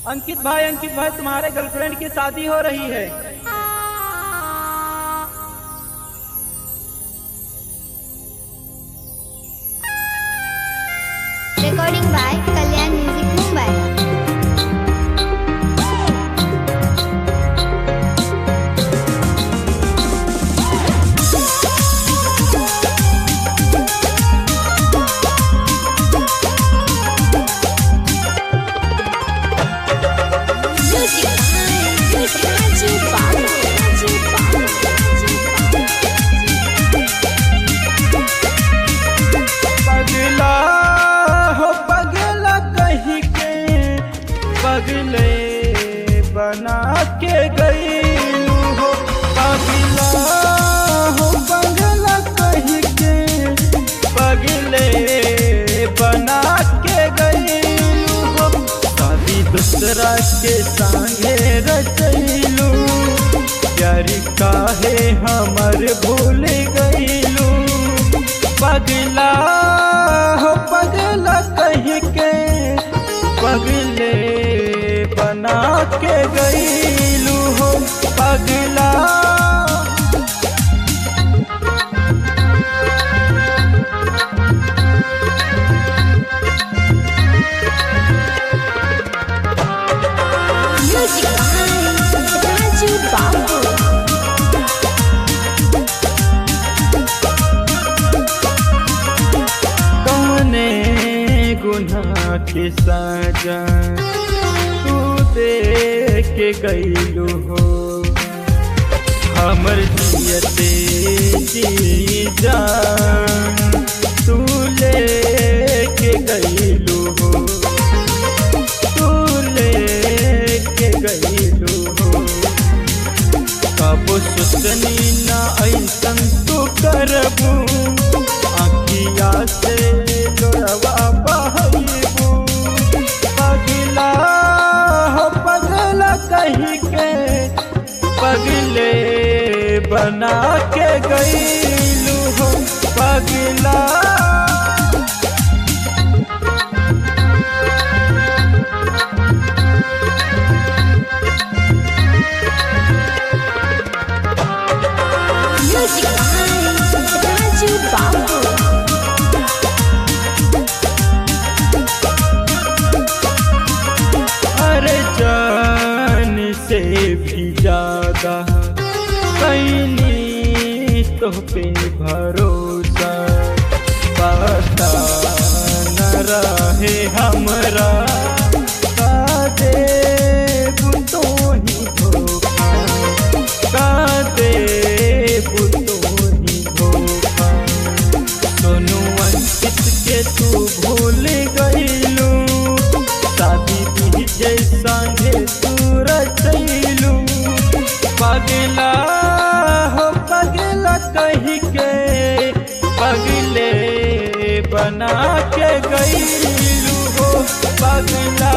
अंकित भाई तुम्हारे गर्लफ्रेंड की शादी हो रही है। Recording by Kalyan Music Mumbai. पगला हो पगला कहीं के पगले बना के गईलू हो। पगला हो पगला कहीं के पगले बना के गईलू हो। शादी दूसरा के संगे रचैलू, यारी काहे हमर भूल गईलू। पगला हो पगला कहीं के पगले बना के गईलू हो। पगला Music by Raju Babu. कौने गुनाह के सजा तू दे के गईलू हो। हमर जियते जी जान तू ले के गईलू हो। तू ले के गईलू हो। कब सुतनी ना ऐसन तू करबू, अखिया से लोरवा बहबू। पगला हो पगला कहीं के पगले बना के गईलू हो। पगला Music by Raju Babu. अरे जान से भी ज्यादा कैनी तो पे भरोसा। पता न रहे हमरा का देबू तो ही धोखा। का देबू तो ही धोखा। सोनू अंकित के तू भूल गईलू, शादी भी जैसा तू रचैलू। पगला हो पगला कहीं के पगले बना के गईलू हो। पगला